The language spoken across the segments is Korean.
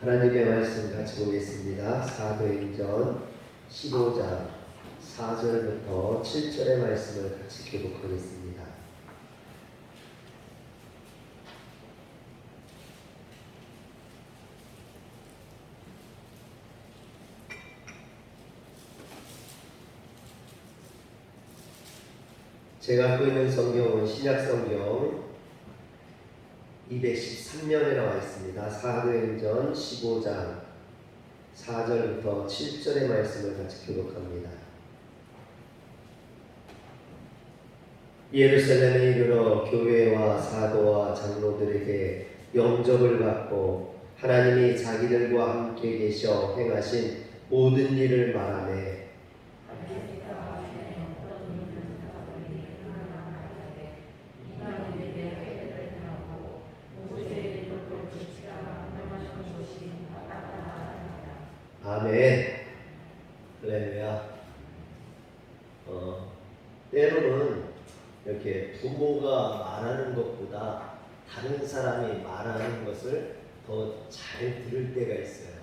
하나님의 말씀 같이 보겠습니다. 사도행전 15장 4절부터 7절의 말씀을 같이 교독하겠습니다. 제가 갖고 있는 성경은 신약성경 213면에 나와 있습니다. 사도행전 15장 4절부터 7절의 말씀을 같이 교독합니다. 예루살렘에 이르러 교회와 사도와 장로들에게 영접을 받고 하나님이 자기들과 함께 계셔 행하신 모든 일을 말하매 아멘. 할렐루야. 때로는 이렇게 부모가 말하는 것보다 다른 사람이 말하는 것을 더 잘 들을 때가 있어요.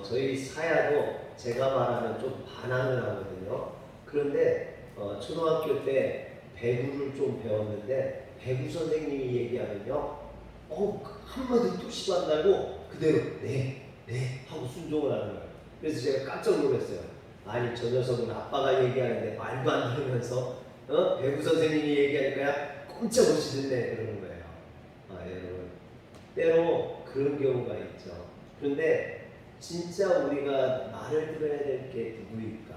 저희 사야도 제가 말하면 좀 반항을 하거든요. 그런데 초등학교 때 배구를 좀 배웠는데 배구 선생님이 얘기하면요, 한마디 또 시도한다고 그대로 네 하고 순종을 하는 거예요. 그래서 제가 깜짝 놀랐어요. 아니 저 녀석은 아빠가 얘기하는데 말도 안 들으면서 배구 선생님이 얘기하니까 꼼짝없이 듣네 그러는 거예요. 여러분, 때로 그런 경우가 있죠. 그런데 진짜 우리가 말을 들어야 될 게 누구일까?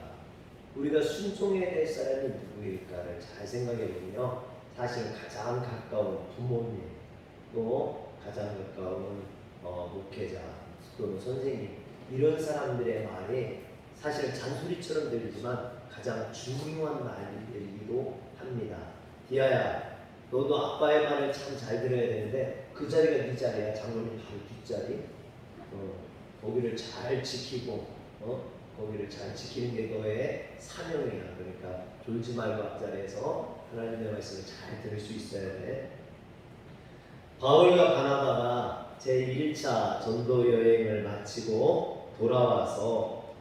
우리가 순종해야 될 사람이 누구일까를 잘 생각해 보면요, 사실 가장 가까운 부모님, 또 가장 가까운 목회자 또는 선생님, 이런 사람들의 말이 사실 잔소리처럼 들리지만 가장 중요한 말이기도 합니다. 디아야, 너도 아빠의 말을 참 잘 들어야 되는데 그 자리가 네 자리야. 장로님 바로 뒷자리. 거기를 잘 지키고 거기를 잘 지키는 게 너의 사명이야. 그러니까 졸지 말고 앞자리에서 하나님의 말씀을 잘 들을 수 있어야 돼. 바울과 바나바가 제1차 전도 여행을 마치고 돌아와서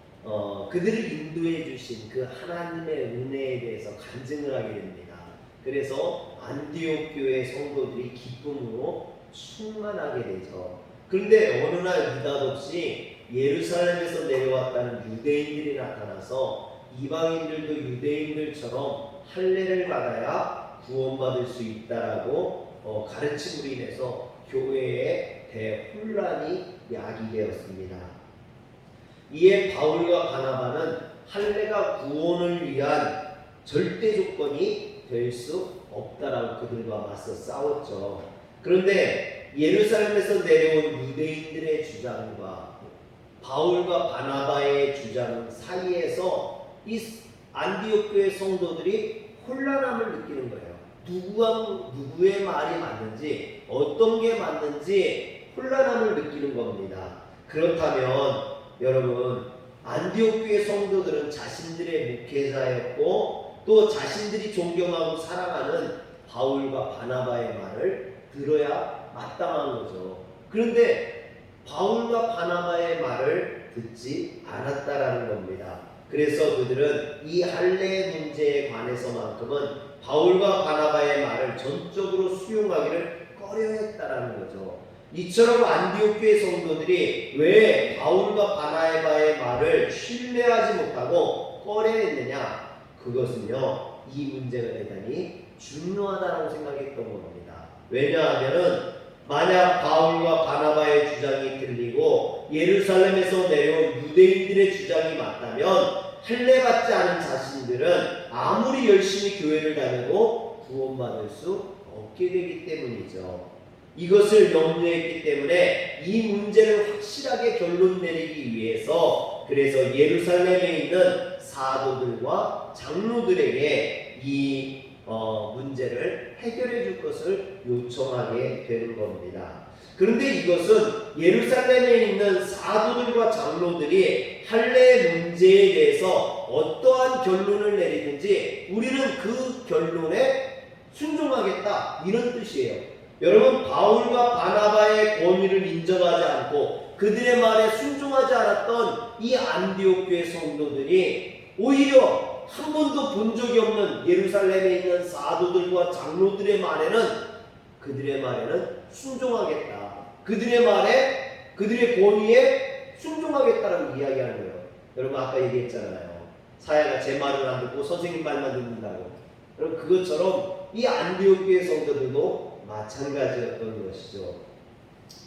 그들을 인도해 주신 그 하나님의 은혜에 대해서 간증을 하게 됩니다. 그래서 안디옥 교회 성도들이 기쁨으로 충만하게 되죠. 그런데 어느 날 느닷없이 예루살렘에서 내려왔다는 유대인들이 나타나서 이방인들도 유대인들처럼 할례를 받아야 구원받을 수 있다라고 가르침으로 인해서 교회에 대혼란이 야기되었습니다. 이에 바울과 바나바는 할례가 구원을 위한 절대 조건이 될 수 없다라고 그들과 맞서 싸웠죠. 그런데 예루살렘에서 내려온 유대인들의 주장과 바울과 바나바의 주장 사이에서 이 안디옥 교회 성도들이 혼란함을 느끼는 거예요. 누구의 말이 맞는지, 어떤 게 맞는지 혼란함을 느끼는 겁니다. 그렇다면 여러분, 안디옥 교회 성도들은 자신들의 목회자였고 또 자신들이 존경하고 사랑하는 바울과 바나바의 말을 들어야 마땅한 거죠. 그런데 바울과 바나바의 말을 듣지 않았다라는 겁니다. 그래서 그들은 이 할례 문제에 관해서만큼은 바울과 바나바의 말을 전적으로 수용하기를 꺼려했다라는 거죠. 이처럼 안디옥 교회 성도들이 왜 바울과 바나바의 말을 신뢰하지 못하고 꺼려했느냐? 그것은요, 이 문제가 대단히 중요하다고 생각했던 겁니다. 왜냐하면 만약 바울과 바나바의 주장이 틀리고 예루살렘에서 내려온 유대인들의 주장이 맞다면 할례 받지 않은 자신들은 아무리 열심히 교회를 다녀도 구원받을 수 없게 되기 때문이죠. 이것을 염두했기 때문에 이 문제를 확실하게 결론 내리기 위해서 그래서 예루살렘에 있는 사도들과 장로들에게 이 문제를 해결해 줄 것을 요청하게 되는 겁니다. 그런데 이것은 예루살렘에 있는 사도들과 장로들이 할례 문제에 대해서 어떠한 결론을 내리든지 우리는 그 결론에 순종하겠다, 이런 뜻이에요. 여러분, 바울과 바나바의 권위를 인정하지 않고 그들의 말에 순종하지 않았던 이 안디옥 교회 성도들이 오히려 한 번도 본 적이 없는 예루살렘에 있는 사도들과 장로들의 그들의 말에는 순종하겠다. 그들의 말에, 그들의 권위에 순종하겠다라고 이야기하는 거예요. 여러분, 아까 얘기했잖아요. 사야가 제 말을 안 듣고 선생님 말만 듣는다고. 여러분, 그것처럼 이 안디옥 교회 성도들도 마찬가지였던 것이죠.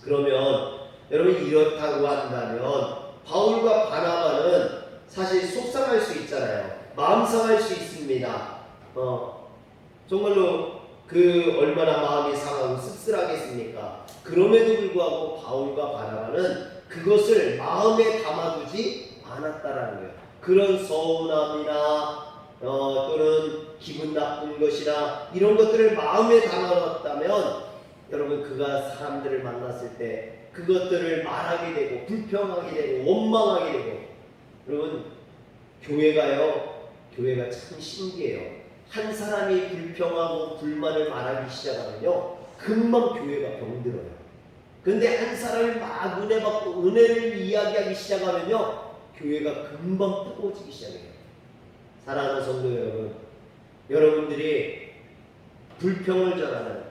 그러면 여러분, 이렇다고 한다면 바울과 바나바는 사실 속상할 수 있잖아요. 마음 상할 수 있습니다. 정말로 얼마나 마음이 상하고 씁쓸하겠습니까? 그럼에도 불구하고 바울과 바나바는 그것을 마음에 담아두지 않았다라는 거예요. 그런 서운함이나 또는 기분 나쁜 것이나 이런 것들을 마음에 담아놨다면 여러분, 그가 사람들을 만났을 때 그것들을 말하게 되고 불평하게 되고 원망하게 되고, 여러분, 교회가 참 신기해요. 한 사람이 불평하고 불만을 말하기 시작하면요, 금방 교회가 병들어요. 근데 한 사람이 막 은혜 받고 은혜를 이야기하기 시작하면요, 교회가 금방 뜨거워지기 시작해요. 사랑하는 성도 여러분, 여러분들이 불평을 전하는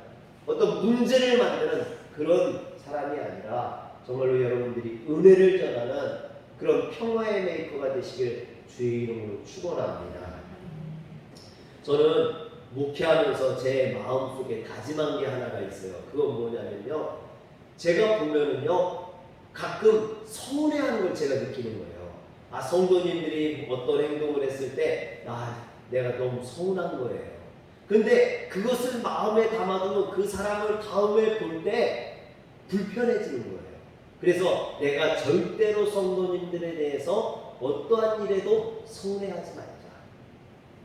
어떤 문제를 만드는 그런 사람이 아니라 정말로 여러분들이 은혜를 전하는 그런 평화의 메이커가 되시길 주의 이름으로 축원합니다. 저는 목회하면서 제 마음속에 다짐한 게 하나가 있어요. 그건 뭐냐면요, 제가 보면은요, 가끔 서운해하는 걸 제가 느끼는 거예요. 성도님들이 어떤 행동을 했을 때 내가 너무 서운한 거예요. 근데 그것을 마음에 담아두면 그 사람을 다음에 볼 때 불편해지는 거예요. 그래서 내가 절대로 성도님들에 대해서 어떠한 일에도 서운해하지 말자,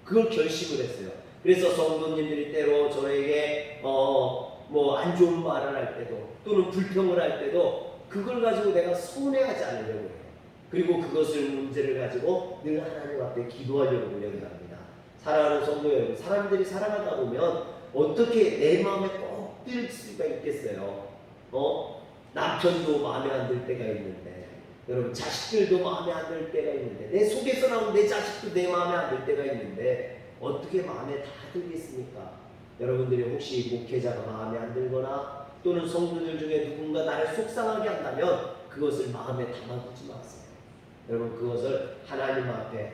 그걸 결심을 했어요. 그래서 성도님들이 때로 저에게 안 좋은 말을 할 때도 또는 불평을 할 때도 그걸 가지고 내가 서운해하지 않으려고 해요. 그리고 그것을 문제를 가지고 늘 하나님 앞에 기도하려고 노력을 합니다. 사랑하는 성도 여러분, 사람들이 살아가다 보면 어떻게 내 마음에 꼭 들 수가 있겠어요? 남편도 마음에 안 들 때가 있는데, 여러분, 자식들도 마음에 안 들 때가 있는데, 내 속에서 나온 내 자식도 내 마음에 안 들 때가 있는데 어떻게 마음에 다 들겠습니까? 여러분들이 혹시 목회자가 마음에 안 들거나 또는 성도들 중에 누군가 나를 속상하게 한다면 그것을 마음에 담아두지 마세요. 여러분, 그것을 하나님 앞에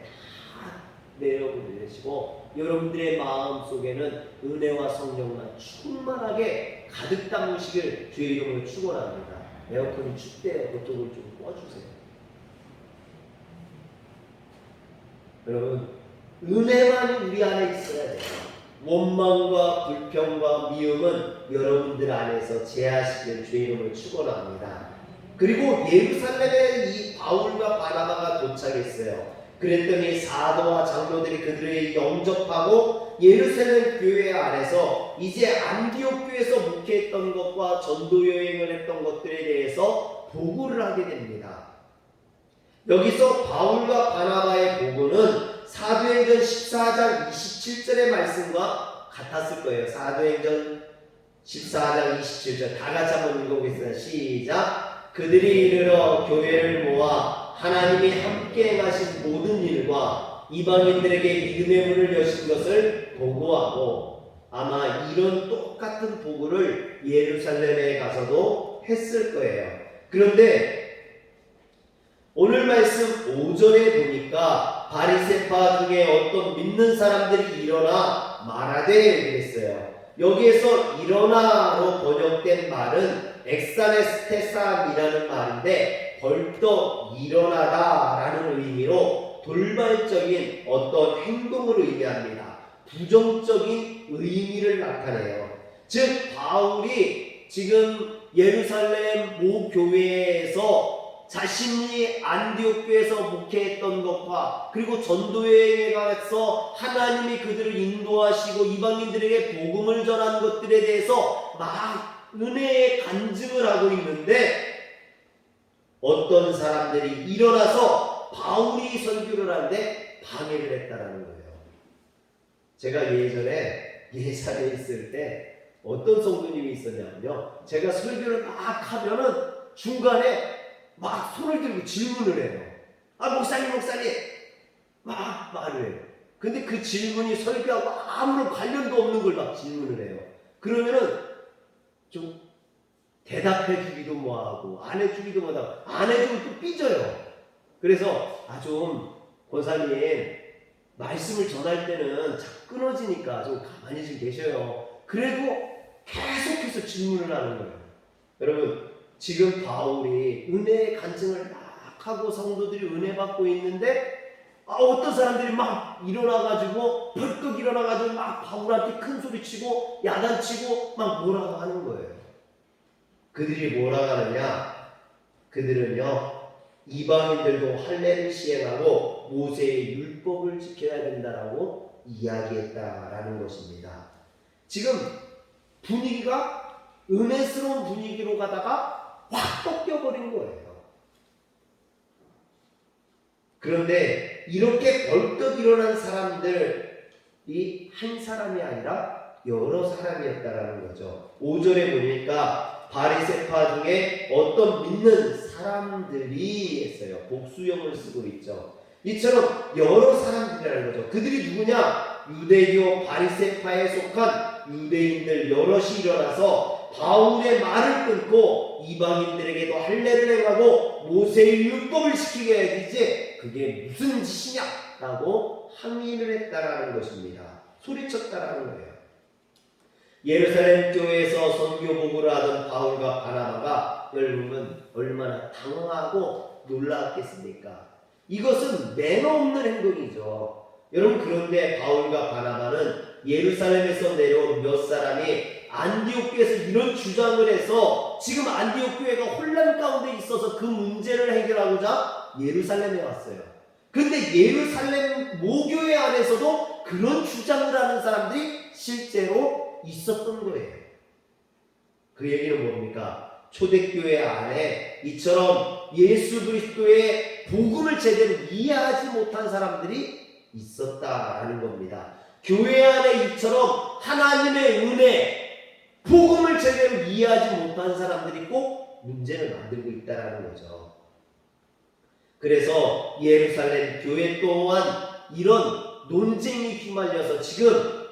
다 내려보내시고 여러분들의 마음 속에는 은혜와 성령만 충만하게 가득 담으시길 주의 이름으로 축원합니다. 에어컨이 춥대요. 그쪽을 좀 꺼주세요. 여러분, 은혜만 우리 안에 있어야 돼요. 원망과 불평과 미움은 여러분들 안에서 제하시길 주의 이름으로 축원합니다. 그리고 예루살렘에 이 바울과 바나바가 도착했어요. 그랬더니 사도와 장로들이 그들을 영접하고 예루살렘 교회 안에서 이제 안디옥 교회에서 목회했던 것과 전도 여행을 했던 것들에 대해서 보고를 하게 됩니다. 여기서 바울과 바나바의 보고는 사도행전 14장 27절의 말씀과 같았을 거예요. 사도행전 14장 27절 다 같이 한번 읽어보겠습니다. 시작. 그들이 이르러 교회를 모아 하나님이 함께 행하신 모든 일과 이방인들에게 믿음의 문을 여신 것을 보고하고, 아마 이런 똑같은 보고를 예루살렘에 가서도 했을 거예요. 그런데 오늘 말씀 오전에 보니까 바리새파 중에 어떤 믿는 사람들이 일어나 말하되 그랬어요. 여기에서 일어나로 번역된 말은 엑사네스테삼이라는 말인데 벌떡 일어나다라는 의미로 돌발적인 어떤 행동을 의미합니다. 부정적인 의미를 나타내요. 즉 바울이 지금 예루살렘 모 교회에서 자신이 안디옥 교회에서 목회했던 것과 그리고 전도여행에 가서 하나님이 그들을 인도하시고 이방인들에게 복음을 전한 것들에 대해서 막 은혜의 간증을 하고 있는데 어떤 사람들이 일어나서 바울이 설교를 하는데 방해를 했다라는 거예요. 제가 예전에 예산에 있을 때 어떤 성도님이 있었냐면요. 제가 설교를 막 하면은 중간에 막 손을 들고 질문을 해요. 아, 목사님, 막 말을 해요. 근데 그 질문이 설교하고 아무런 관련도 없는 걸 막 질문을 해요. 그러면은 좀 대답해 주기도 뭐하고 안 해주기도 뭐하고 안 해주면 또 삐져요. 그래서 좀 권사님 말씀을 전할 때는 자꾸 끊어지니까 좀 가만히 좀 계셔요. 그래도 계속해서 질문을 하는 거예요. 여러분, 지금 바울이 은혜의 간증을 막 하고 성도들이 은혜 받고 있는데 어떤 사람들이 막 일어나가지고 벌떡 일어나가지고 막 바울한테 큰 소리 치고 야단치고 막 뭐라고 하는 거예요. 그들이 뭐라고 하느냐? 그들은요, 이방인들도 할례를 시행하고 모세의 율법을 지켜야 된다라고 이야기했다라는 것입니다. 지금 분위기가 은혜스러운 분위기로 가다가 확 꺾여버린 거예요. 그런데 이렇게 벌떡 일어난 사람들이 한 사람이 아니라 여러 사람이었다라는 거죠. 5절에 보니까 바리새파 중에 어떤 믿는 사람들이 했어요. 복수형을 쓰고 있죠. 이처럼 여러 사람들이라는 거죠. 그들이 누구냐? 유대교 바리새파에 속한 유대인들 여럿이 일어나서 바울의 말을 끊고 이방인들에게도 할례를 행하고 모세의 율법을 지키게 해야 되지 그게 무슨 짓이냐? 라고 항의를 했다라는 것입니다. 소리쳤다라는 거예요. 예루살렘 교회에서 선교 복음을 하던 바울과 바나바가 여러분은 얼마나 당황하고 놀랐겠습니까? 이것은 매너 없는 행동이죠. 여러분, 그런데 바울과 바나바는 예루살렘에서 내려온 몇 사람이 안디옥 교회에서 이런 주장을 해서 지금 안디옥 교회가 혼란 가운데 있어서 그 문제를 해결하고자 예루살렘에 왔어요. 근데 예루살렘 모교회 안에서도 그런 주장을 하는 사람들이 실제로 있었던 거예요. 그 얘기는 뭡니까? 초대교회 안에 이처럼 예수 그리스도의 복음을 제대로 이해하지 못한 사람들이 있었다라는 겁니다. 교회 안에 이처럼 하나님의 은혜, 복음을 제대로 이해하지 못한 사람들이 꼭 문제를 만들고 있다라는 거죠. 그래서 예루살렘 교회 또한 이런 논쟁이 휘말려서 지금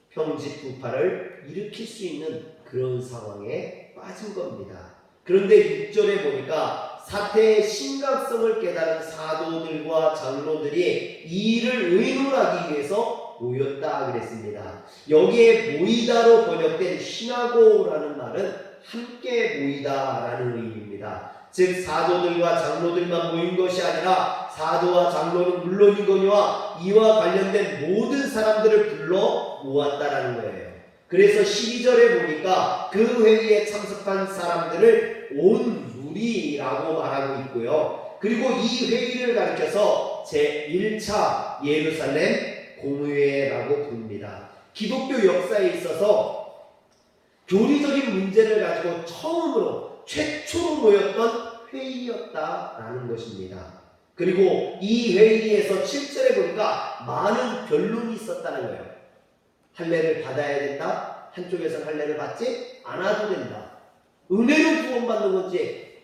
평지부파를 일으킬 수 있는 그런 상황에 빠진 겁니다. 그런데 6절에 보니까 사태의 심각성을 깨달은 사도들과 장로들이 이 일을 의논하기 위해서 모였다 그랬습니다. 여기에 모이다로 번역된 시나고라는 말은 함께 모이다라는 의미입니다. 즉 사도들과 장로들만 모인 것이 아니라 사도와 장로는 물론이거니와 이와 관련된 모든 사람들을 불러 모았다라는 거예요. 그래서 12절에 보니까 그 회의에 참석한 사람들을 온 무리라고 말하고 있고요. 그리고 이 회의를 가리켜서 제1차 예루살렘 공회라고 부릅니다. 기독교 역사에 있어서 교리적인 문제를 가지고 처음으로 최초로 모였던 회의였다라는 것입니다. 그리고 이 회의에서 7절에 보니까 많은 변론이 있었다는 거예요. 할례를 받아야 된다. 한쪽에서는 할례를 받지 않아도 된다. 은혜로 구원받는 건지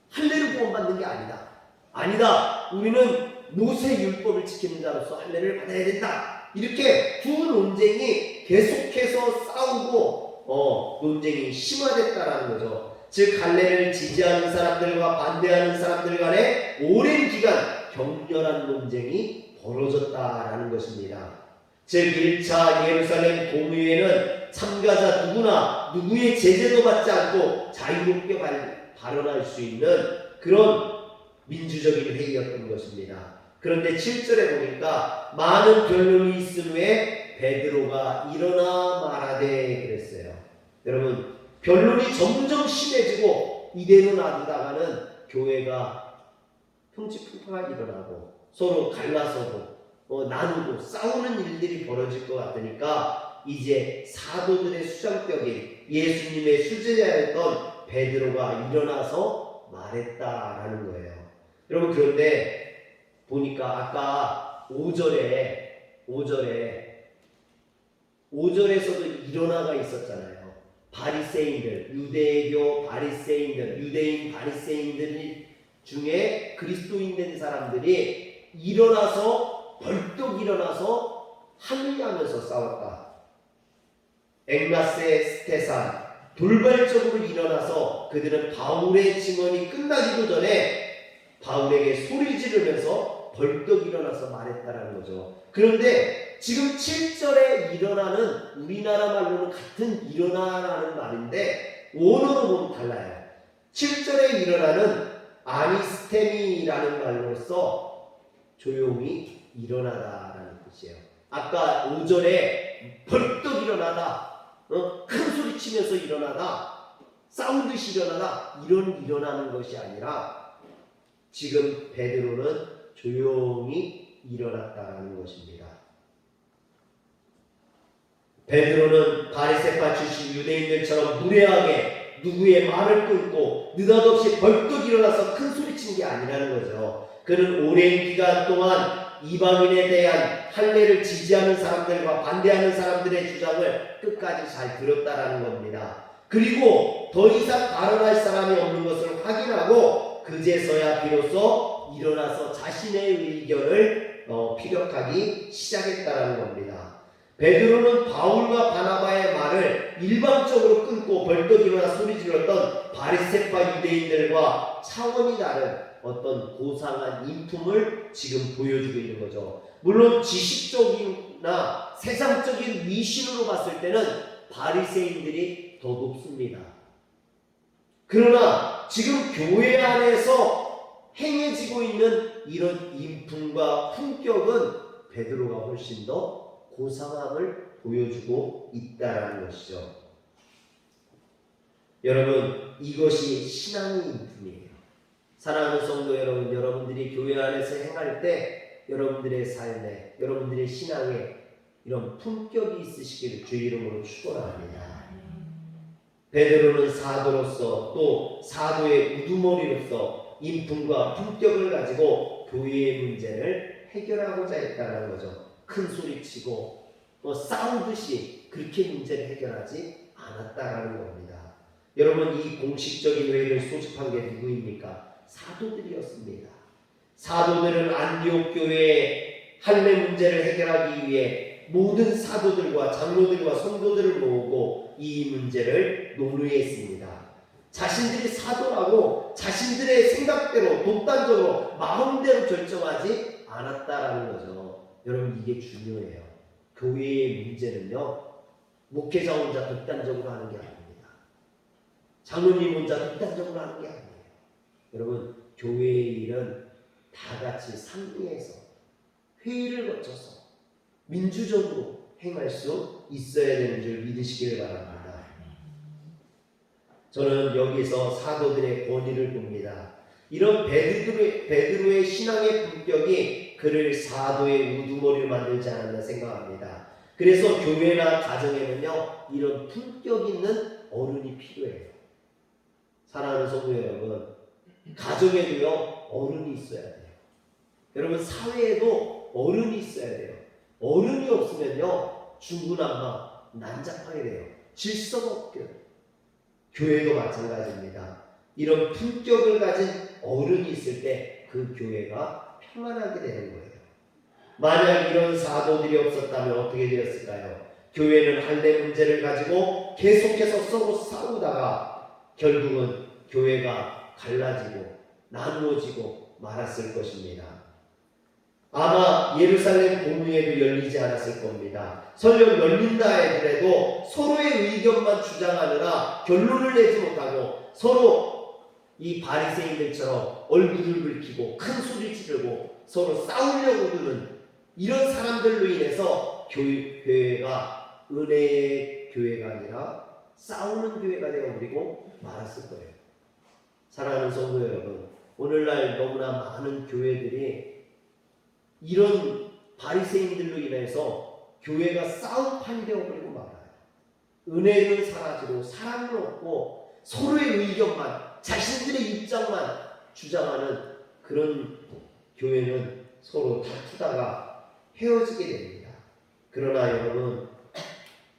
할례로 구원받는 게 아니다. 아니다. 우리는 모세 율법을 지키는 자로서 할례를 받아야 된다. 이렇게 두 논쟁이 계속해서 싸우고 논쟁이 심화됐다라는 거죠. 즉 할례를 지지하는 사람들과 반대하는 사람들 간에 오랜 기간 격렬한 논쟁이 벌어졌다라는 것입니다. 즉 1차 예루살렘 공의회는 참가자 누구나 누구의 제재도 받지 않고 자유롭게 발언할 수 있는 그런 민주적인 회의였던 것입니다. 그런데 7절에 보니까 많은 변론이 있은 후에 베드로가 일어나 말하되 그랬어요. 여러분, 변론이 점점 심해지고 이대로 놔두다가는 교회가 평지풍파가 일어나고 서로 갈라서고 나누고 싸우는 일들이 벌어질 것 같으니까 이제 사도들의 수장격인 예수님의 수제자였던 베드로가 일어나서 말했다라는 거예요. 여러분, 그런데 보니까 아까 5절에서도 일어나가 있었잖아요. 바리새인들, 유대교 바리새인들, 유대인 바리새인들 중에 그리스도인 된 사람들이 일어나서 벌떡 일어나서 항의하면서 싸웠다. 앵라세 스테산 돌발적으로 일어나서 그들은 바울의 증언이 끝나기도 전에 바울에게 소리 지르면서 벌떡 일어나서 말했다라는 거죠. 그런데 지금 7절에 일어나는 우리나라 말로는 같은 일어나라는 말인데 원어로 보면 달라요. 7절에 일어나는 아니스테미라는 말로써 조용히 일어나다라는 뜻이에요. 아까 5절에 벌떡 일어나다, 큰 소리 치면서 일어나다, 싸우듯이 일어나다, 이런 일어나는 것이 아니라 지금 베드로는 조용히 일어났다라는 것입니다. 베드로는 바리새파 출신 유대인들처럼 무례하게 누구의 말을 끊고 느닷없이 벌떡 일어나서 큰 소리친 게 아니라는 거죠. 그는 오랜 기간 동안 이방인에 대한 할례를 지지하는 사람들과 반대하는 사람들의 주장을 끝까지 잘 들었다라는 겁니다. 그리고 더 이상 발언할 사람이 없는 것을 확인하고 그제서야 비로소 일어나서 자신의 의견을 피력하기 시작했다라는 겁니다. 베드로는 바울과 바나바의 말을 일방적으로 끊고 벌떡 일어나 소리 질렀던 바리새파 유대인들과 차원이 다른 어떤 고상한 인품을 지금 보여주고 있는 거죠. 물론 지식적이나 세상적인 위신으로 봤을 때는 바리새인들이 더 높습니다. 그러나 지금 교회 안에서 행해지고 있는 이런 인품과 품격은 베드로가 훨씬 더 고상함을 보여주고 있다라는 것이죠. 여러분, 이것이 신앙의 인품이에요. 사랑하는 성도 여러분, 여러분들이 교회 안에서 행할 때 여러분들의 삶에, 여러분들의 신앙에 이런 품격이 있으시기를 주의 이름으로 축원합니다. 베드로는 사도로서 또 사도의 우두머리로서 인품과 품격을 가지고 교회의 문제를 해결하고자 했다는 거죠. 큰 소리치고 싸우듯이 그렇게 문제를 해결하지 않았다라는 겁니다. 여러분, 이 공식적인 회의를 소집한 게 누구입니까? 사도들이었습니다. 사도들은 안디옥 교회의 할례 문제를 해결하기 위해 모든 사도들과 장로들과 성도들을 모으고 이 문제를 논의했습니다. 자신들이 사도라고 자신들의 생각대로 독단적으로 마음대로 결정하지 않았다라는 거죠. 여러분, 이게 중요해요. 교회의 문제는요, 목회자 혼자 독단적으로 하는 게 아닙니다. 장로님 혼자 독단적으로 하는 게 아니에요. 여러분, 교회의 일은 다 같이 상의해서 회의를 거쳐서 민주적으로 행할 수 있어야 되는 줄 믿으시길 바랍니다. 저는 여기서 사도들의 권위를 봅니다. 이런 베드로의 신앙의 품격이 그를 사도의 우두머리를 만들지 않았나 생각합니다. 그래서 교회나 가정에는요, 이런 품격 있는 어른이 필요해요. 사랑하는 성도 여러분, 가정에도요, 어른이 있어야 돼요. 여러분, 사회에도 어른이 있어야 돼요. 어른이 없으면요, 중구난방 난잡하게 돼요. 질서가 없게 돼요. 교회도 마찬가지입니다. 이런 품격을 가진 어른이 있을 때 그 교회가 평안하게 되는 거예요. 만약 이런 사도들이 없었다면 어떻게 되었을까요? 교회는 할례 문제를 가지고 계속해서 서로 싸우다가 결국은 교회가 갈라지고 나누어지고 말았을 것입니다. 아마 예루살렘 공회도 열리지 않았을 겁니다. 설령 열린다 하더라도 서로의 의견만 주장하느라 결론을 내지 못하고 서로 이 바리새인들처럼 얼굴을 붉히고 큰 소리 지르고 서로 싸우려고 드는 이런 사람들로 인해서 교회가 은혜의 교회가 아니라 싸우는 교회가 되어버리고 말았을 거예요. 사랑하는 성도 여러분, 오늘날 너무나 많은 교회들이 이런 바리새인들로 인해서 교회가 싸움판이 되어버리고 말아요. 은혜는 사라지고 사랑은 없고 서로의 의견만, 자신들의 입장만 주장하는 그런 교회는 서로 다투다가 헤어지게 됩니다. 그러나 여러분,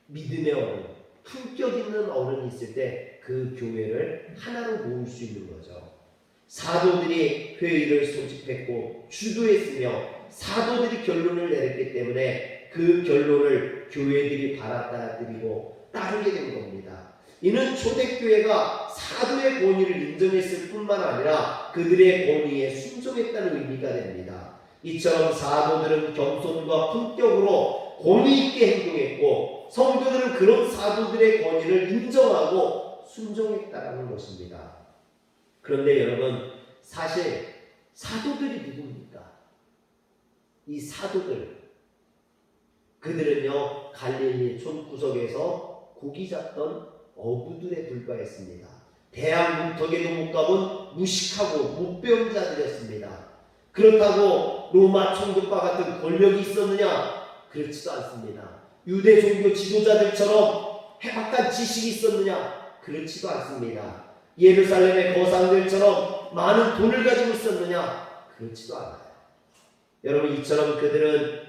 믿음의 어른, 품격 있는 어른이 있을 때 그 교회를 하나로 모을 수 있는 거죠. 사도들이 회의를 소집했고 주도했으며 사도들이 결론을 내렸기 때문에 그 결론을 교회들이 받아들이고 따르게 된 겁니다. 이는 초대교회가 사도의 권위를 인정했을 뿐만 아니라 그들의 권위에 순종했다는 의미가 됩니다. 이처럼 사도들은 겸손과 품격으로 권위 있게 행동했고 성도들은 그런 사도들의 권위를 인정하고 순종했다는 것입니다. 그런데 여러분, 사실 사도들이 누굽니까? 이 사도들, 그들은요 갈릴리 촌구석에서 고기 잡던 어부들에 불과했습니다. 대학 문턱에도 못 가본 무식하고 못 배운 자들이었습니다. 그렇다고 로마 총독과 같은 권력이 있었느냐? 그렇지도 않습니다. 유대 종교 지도자들처럼 해박한 지식이 있었느냐? 그렇지도 않습니다. 예루살렘의 거상들처럼 많은 돈을 가지고 있었느냐? 그렇지도 않아요. 여러분, 이처럼 그들은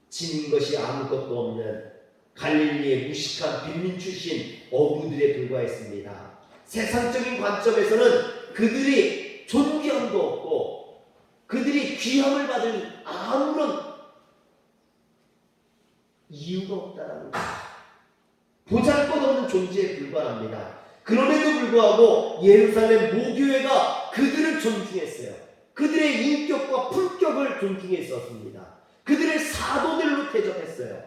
지닌 것이 아무것도 없는 갈릴리의 무식한 빈민 출신 어부들에 불과했습니다. 세상적인 관점에서는 그들이 존귀함도 없고 그들이 귀함을 받을 아무런 이유가 없다라는 거예요. 보잘것없는 존재에 불과합니다. 그럼에도 불구하고 예루살렘 모교회가 그들을 존중했어요. 그들의 인격과 품격을 존중했었습니다. 그들의 사도들로 대접했어요.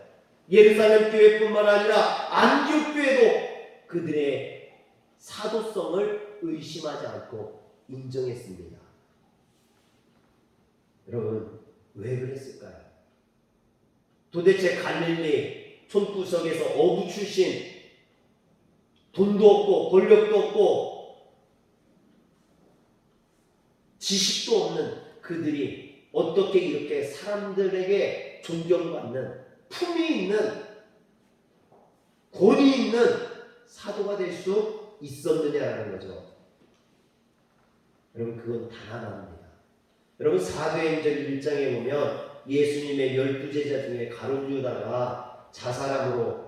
예루살렘 교회뿐만 아니라 안디옥 교회도 그들의 사도성을 의심하지 않고 인정했습니다. 여러분, 왜 그랬을까요? 도대체 갈릴리 촌구석에서 어부 출신, 돈도 없고 권력도 없고 지식도 없는 그들이 어떻게 이렇게 사람들에게 존경받는 품위 있는 권위 있는 사도가 될 수 있었느냐라는 거죠. 여러분, 그건 단 하나입니다. 여러분, 사도행전 1장에 보면 예수님의 12제자 중에 가룟 유다가 자살함으로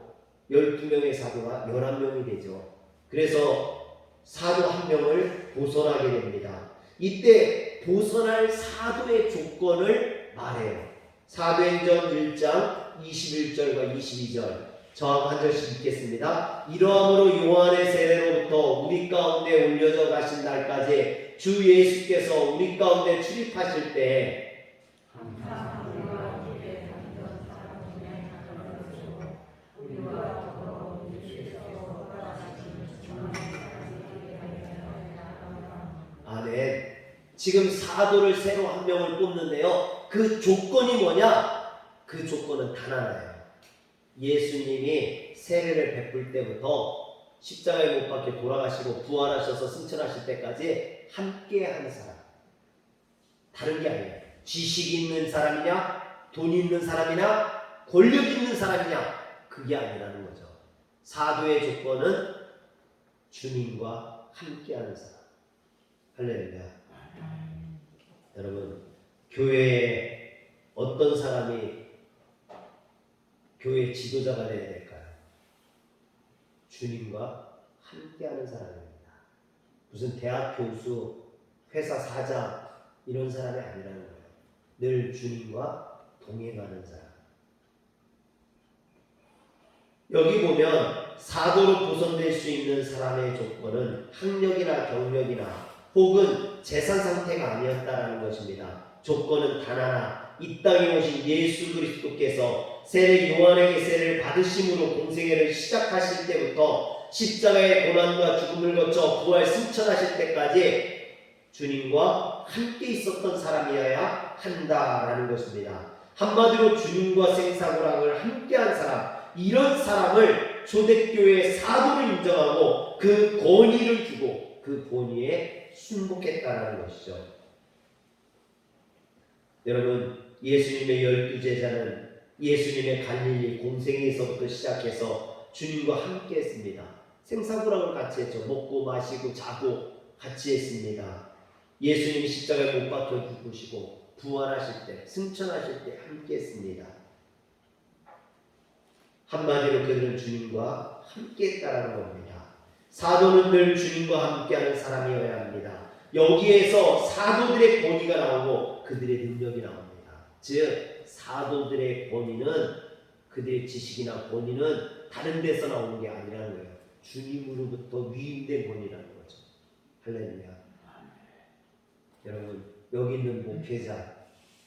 12명의 사도가 11명이 되죠. 그래서 사도 한 명을 보선하게 됩니다. 이때 보선할 사도의 조건을 말해요. 사도행전 1장 21절과 22절 저하고 한 절씩 읽겠습니다. 이러함으로 요한의 세례로부터 우리 가운데 올려져 가신 날까지 주 예수께서 우리 가운데 출입하실 때에 아멘. 지금 사도를 새로 한 명을 뽑는데요. 그 조건이 뭐냐? 그 조건은 단 하나예요. 예수님이 세례를 베풀 때부터 십자가에 못 박혀 돌아가시고 부활하셔서 승천하실 때까지 함께 하는 사람. 다른 게 아니에요. 지식 있는 사람이냐, 돈 있는 사람이냐, 권력 있는 사람이냐, 그게 아니라는 거죠. 사도의 조건은 주님과 함께 하는 사람. 할렐루야. 여러분, 교회에 어떤 사람이 교회 지도자가 되어야 될까요? 주님과 함께하는 사람입니다. 무슨 대학 교수, 회사 사장 이런 사람이 아니라는 거예요. 늘 주님과 동행하는 사람. 여기 보면 사도로 보선될 수 있는 사람의 조건은 학력이나 경력이나 혹은 재산 상태가 아니었다라는 것입니다. 조건은 단 하나. 이 땅에 오신 예수 그리스도께서 세례 요한에게 세례를 받으심으로 공생애를 시작하실 때부터 십자가의 고난과 죽음을 거쳐 부활 승천하실 때까지 주님과 함께 있었던 사람이어야 한다라는 것입니다. 한마디로 주님과 생사고락을 함께한 사람, 이런 사람을 초대교회의 사도로 인정하고 그 권위를 주고 그 권위에 순복했다라는 것이죠. 여러분, 예수님의 12제자는 예수님의 갈릴리 공생에서부터 시작해서 주님과 함께 했습니다. 생사고락을 같이 했죠. 먹고 마시고 자고 같이 했습니다. 예수님이 십자가에 못 박혀 죽으시고 부활하실 때, 승천하실 때 함께 했습니다. 한마디로 그들은 주님과 함께 했다라는 겁니다. 사도는 늘 주님과 함께하는 사람이어야 합니다. 여기에서 사도들의 권위가 나오고 그들의 능력이 나옵니다. 즉 사도들의 권위는, 그들의 지식이나 권위는 다른 데서 나오는 게 아니라는 거예요. 주님으로부터 위임된 권위라는 거죠. 할렐루야. 여러분, 여기 있는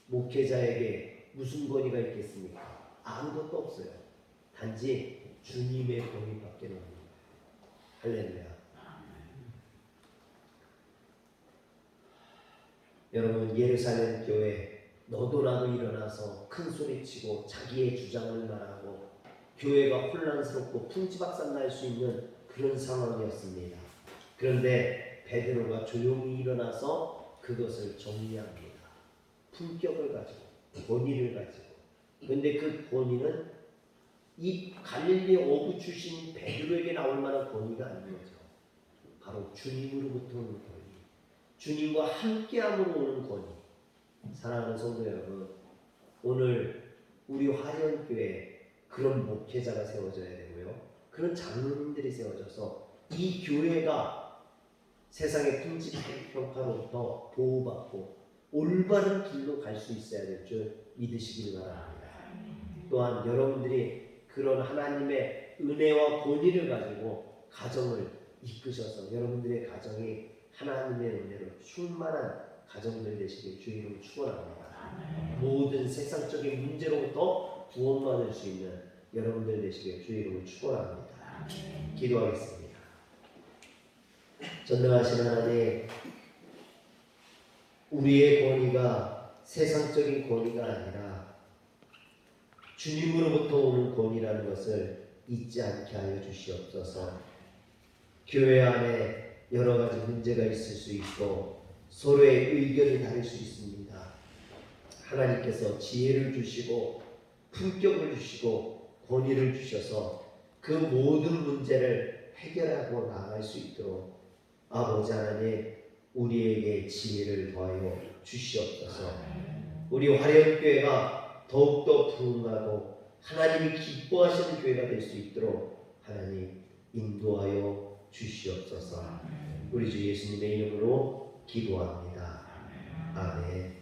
목회자에게 무슨 권위가 있겠습니까? 아무것도 없어요. 단지 주님의 권위밖에 없습니다. 할렐루야. 여러분, 예루살렘 교회 너도 나도 일어나서 큰 소리치고 자기의 주장을 말하고 교회가 혼란스럽고 풍지박산 날 수 있는 그런 상황이었습니다. 그런데 베드로가 조용히 일어나서 그것을 정리합니다. 품격을 가지고, 권위를 가지고. 그런데 그 권위는 이 갈릴리 어부 출신 베드로에게 나올 만한 권위가 아닌 거죠. 바로 주님으로부터 오는 권위, 주님과 함께함으로 오는 권위. 사랑하는 성도 여러분, 오늘 우리 화련교회에 그런 목회자가 세워져야 되고요, 그런 장로님들이 세워져서 이 교회가 세상의 풍지평가로부터 보호받고 올바른 길로 갈 수 있어야 될 줄 믿으시길 바랍니다. 또한 여러분들이 그런 하나님의 은혜와 권위를 가지고 가정을 이끄셔서 여러분들의 가정이 하나님의 은혜로 충만한 가정들 되시길 주의 이름으로 축원합니다. 모든 세상적인 문제로부터 구원받을 수 있는 여러분들 되시길 주의 이름으로 축원합니다. 기도하겠습니다. 전능하신 하나님, 우리의 권위가 세상적인 권위가 아니라 주님으로부터 오는 권위라는 것을 잊지 않게 하여 주시옵소서. 교회 안에 여러 가지 문제가 있을 수 있고 서로의 의견이 다를 수 있습니다. 하나님께서 지혜를 주시고 품격을 주시고 권위를 주셔서 그 모든 문제를 해결하고 나아갈 수 있도록 아버지 하나님, 우리에게 지혜를 더하여 주시옵소서. 우리 화련교회가 더욱더 부흥하고 하나님이 기뻐하시는 교회가 될 수 있도록 하나님 인도하여 주시옵소서. 우리 주 예수님의 이름으로 기도합니다. 아멘.